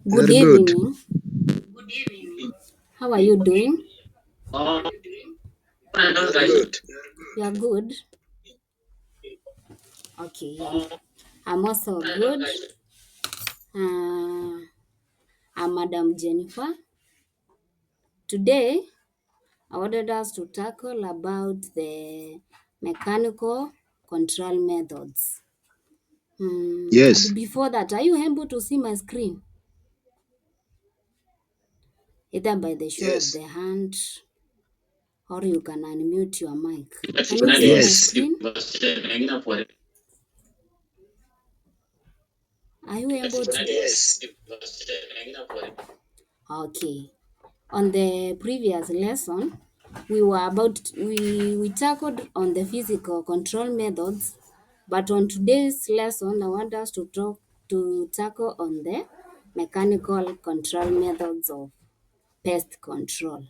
Good Very good. evening. How are you doing? Very good. You are good? Okay, yeah. I'm also good. Uh, I'm Madam Jennifer. Today, I wanted us to tackle about the mechanical control methods. Yes. And before that, are you able to see my screen? Either by the show of the hand or you can unmute your mic. Can you see my Yes. screen? Are you able to? Yes. Okay. On the previous lesson, we tackled on the physical control methods, but on today's lesson, I want us to tackle on the mechanical control methods of pest control.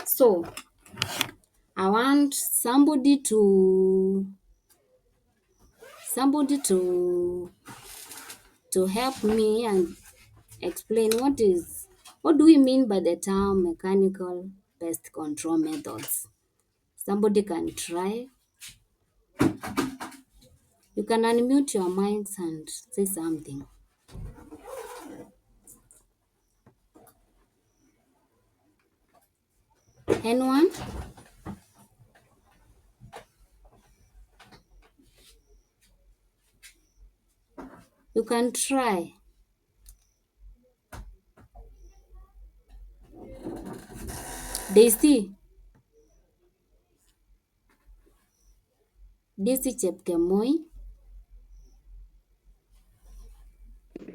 So I want somebody to help me and explain what do we mean by the term mechanical pest control methods. Somebody can try. You can unmute your mics and say something. Anyone? You can try. Daisy Chepkemoi,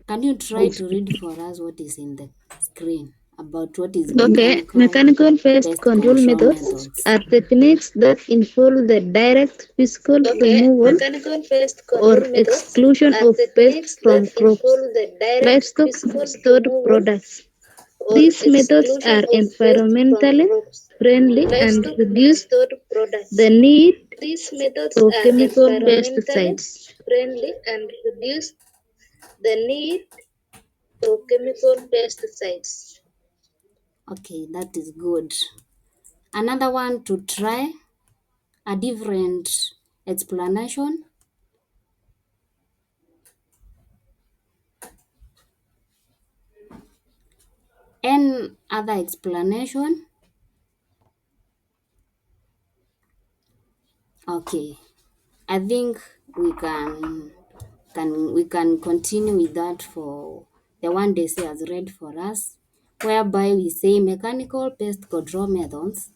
can you try to read for us what is in the screen about what is Okay, mechanical mechanical pest pest control control methods methods? are techniques that involve the direct physical removal or exclusion of pests from crops, livestock, stored products. These methods are environmentally friendly and reduce the need for chemical pesticides. Okay, that is good. Another one to try a different explanation. And other explanation. Okay, I think we can continue with that for the one Daisy has read for us, whereby we say mechanical pest control methods.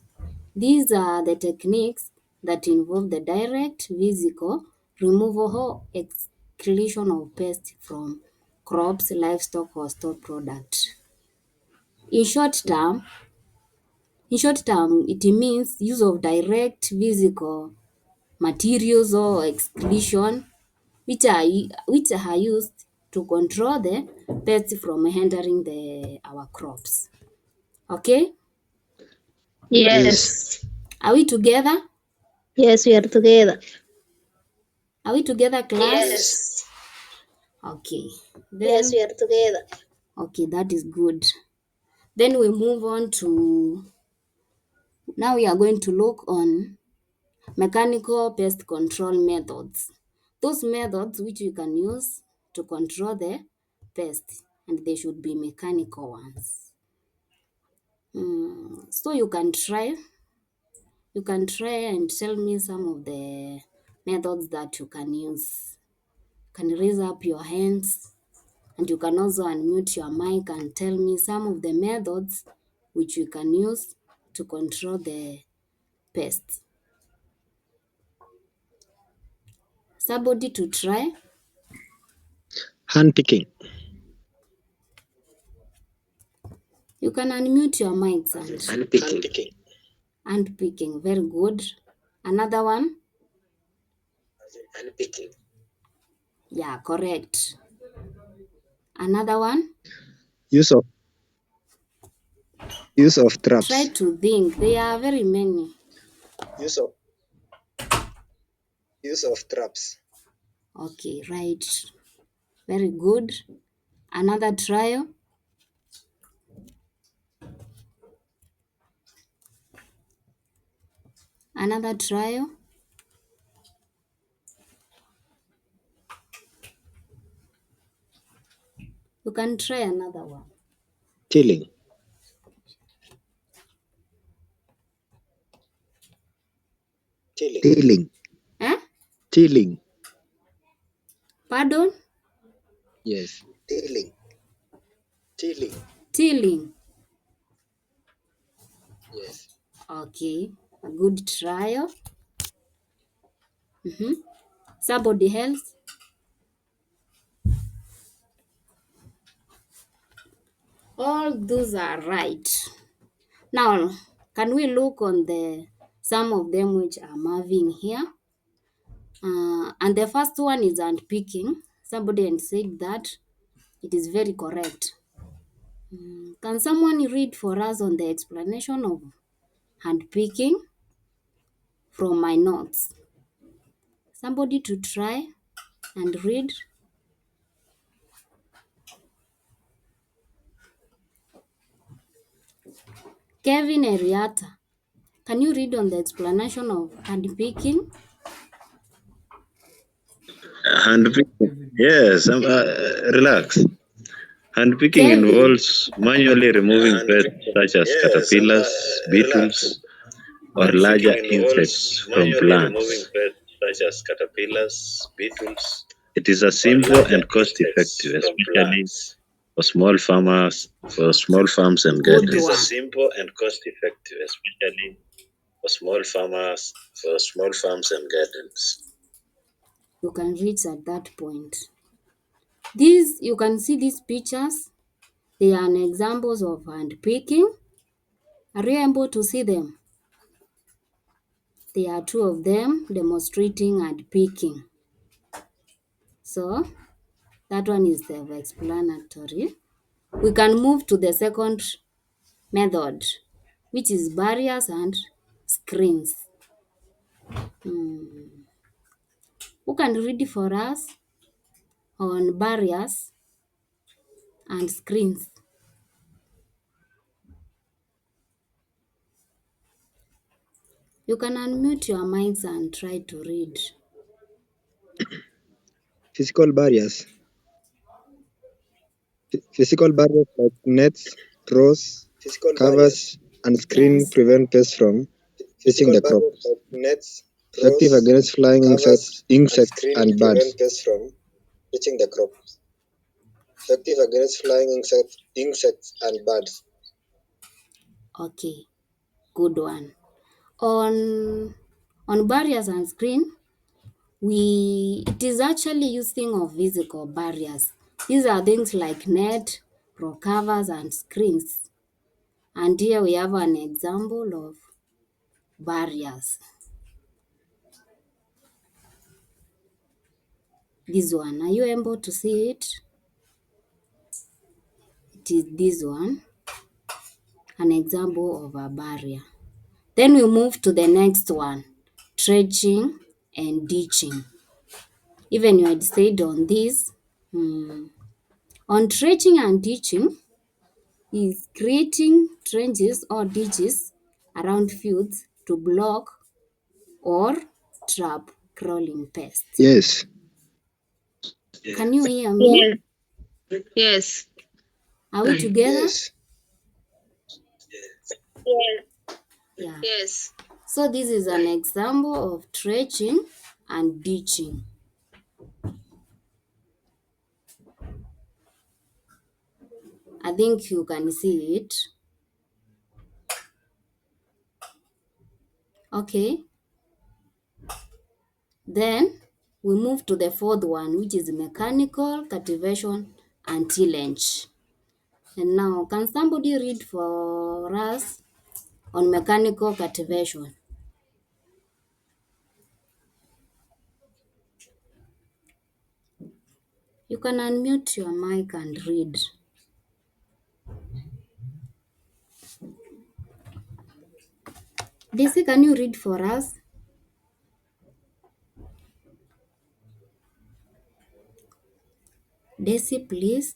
These are the techniques that involve the direct physical removal or exclusion of pests from crops, livestock, or stored products. In short term, it means use of direct physical materials or exclusion which are used to control the pests from entering our crops. Okay? Yes. Yes, Are we together? yes, we are together. Are we together, class? Yes, Okay. yes, Then we are together. okay, that is good. Then we move on to now we are going to look on mechanical pest control methods. Those methods which you can use to control the pests, and they should be mechanical ones. So you can try and tell me some of the methods that you can use. You can raise up your hands and you can also unmute your mic and tell me some of the methods which you can use to control the pests. Somebody to try. Hand picking. You can unmute your mics and Hand picking. hand picking. Very good. Another one? Hand picking. Yeah, correct. Another one? Use of Try traps. to think. There are very many. Use of traps. Okay, right. Very good. Another trial. Another trial. You can try another one. Tilling. Tilling. Eh? Tilling. Pardon? Yes. Tilling. Tilling. Yes. Okay. A good trial. Somebody else? All those are right. Now, can we look on some of them which I'm having here? And the first one is unpicking. Somebody had said that it is very correct. Can someone read for us on the explanation of handpicking from my notes? Somebody to try and read. Kevin Ariata, can you read on the explanation of handpicking? Handpicking. Yes, relax. Handpicking Kevin, involves manually removing pests such as caterpillars, beetles, or larger Handpicking insects involves from manually removing plants. pests such as caterpillars, beetles, It is a or simple larger and cost-effective, insects from especially plants. for small farmers, for small farms and good It is a one. gardens. simple and cost-effective, especially for small farmers, for small farms and gardens. You can reach at that point. These, you can see these pictures. They are an examples of handpicking. Are you able to see them? There are two of them demonstrating handpicking. So that one is self-explanatory. We can move to the second method, which is barriers and screens. Who can read for us on barriers and screens? You can unmute your minds and try to read. Physical barriers. Physical barriers like nets, rows, covers, and screen Yes. prevent pests from reaching the crop. Nets, Effective rows, against flying covers, and insects screen and birds. prevent pests from reaching the crop. Effective against flying insects and birds. Okay. Good one. On barriers and screen, it is actually using of physical barriers. These are things like net, row covers, and screens. And here we have an example of barriers. This one, are you able to see it? It is this one, an example of a barrier. Then we move to the next one, trenching and ditching. Even you had said on this, on trenching and ditching is creating trenches or ditches around fields to block or trap crawling pests. Yes. Can you hear me? Yes. Yes. Are we together? Yes. Yeah. Yes. So this is an example of trenching and ditching. I think you can see it. Okay. Then we move to the fourth one, which is mechanical cultivation and tillage. And now, can somebody read for us on mechanical cultivation? You can unmute your mic and read. Daisy, can you read for us? Daisy, please.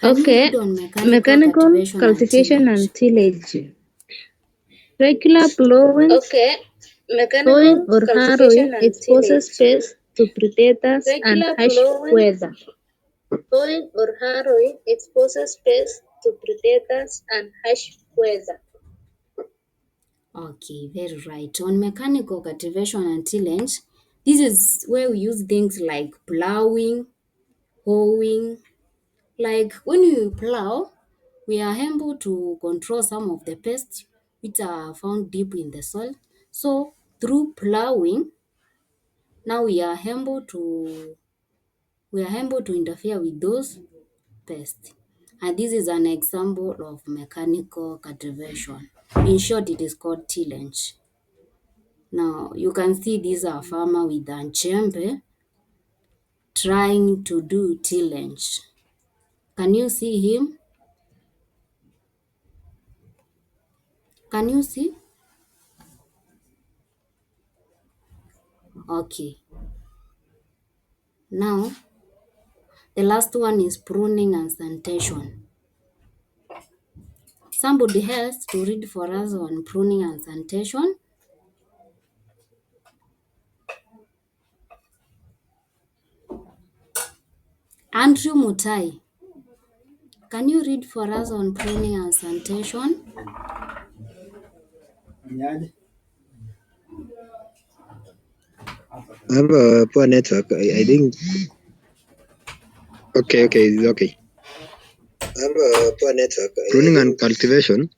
Can you Okay. read on mechanical Mechanical cultivation and cultivation tillage? and tillage. Regular plowing, Okay. sowing Mechanical or harrowing cultivation and exposes tillage. space to predators and Regular harsh plowing, weather. sowing or harrowing exposes pests to predators and harsh weather. Okay, very right. On mechanical cultivation and tillage, this is where we use things like plowing, hoeing. Like when you plow, we are able to control some of the pests which are found deep in the soil. So through plowing, now we are able to interfere with those pests. And this is an example of mechanical cultivation. In short, it is called tillage. Now you can see these are farmer with a jembe trying to do tillage. Can you see him? Can you see? Okay. Now the last one is pruning and sanitation. Somebody else to read for us on pruning and sanitation. Andrew Mutai, can you read for us on pruning and sanitation? I have a poor network. I think. Okay, it's okay. I have a poor network. Pruning and cultivation,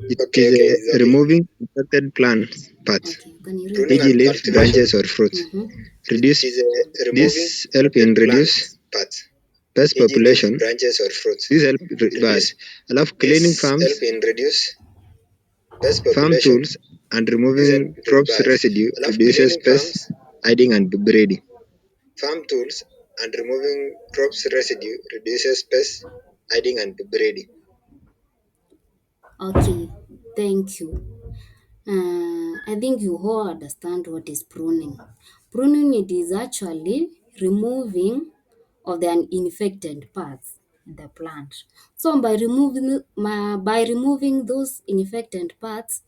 it is removing infected plants parts, Okay, can you read? e.g. leaf, branches, or fruits. Mm-hmm. Reduce this help in reduce pest population. branches or fruits. This help but allow cleaning This farms, help in reduce pest farm population. tools, and This help removing crops but residue allow reduces cleaning pest farms, hiding and breeding. farm tools, and removing crops residue reduces pest hiding and breeding. Okay, thank you. I think you all understand what is pruning. Pruning it is actually removing of the infected parts in the plant. So by removing those infected parts,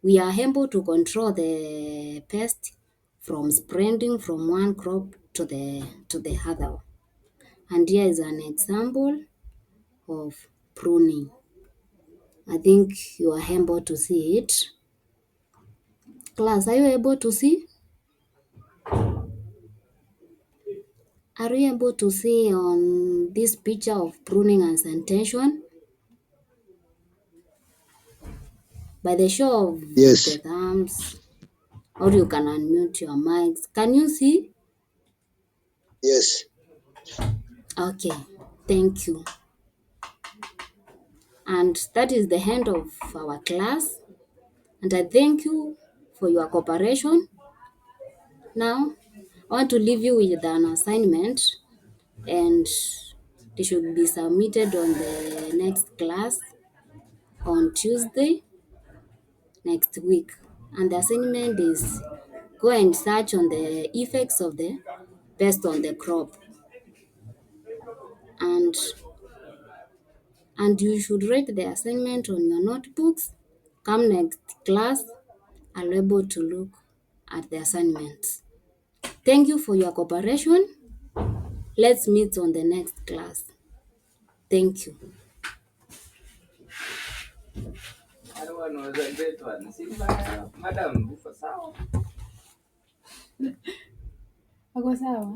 we are able to control the pest from spreading from one crop to the other. And here is an example of pruning. I think you are able to see it. Class, are you able to see? Are you able to see on this picture of pruning and sanitation? By the show of the Yes. thumbs, or you can unmute your mics. Can you see? Yes. Okay, thank you. And that is the end of our class. And I thank you for your cooperation. Now, I want to leave you with an assignment, and they should be submitted on the next class on Tuesday next week. And the assignment is go and search on the effects of the pest on the crop. And you should write the assignment on your notebooks. Come next class, I'll be able to look at the assignments. Thank you for your cooperation. Let's meet on the next class. Thank you. Ako sawa.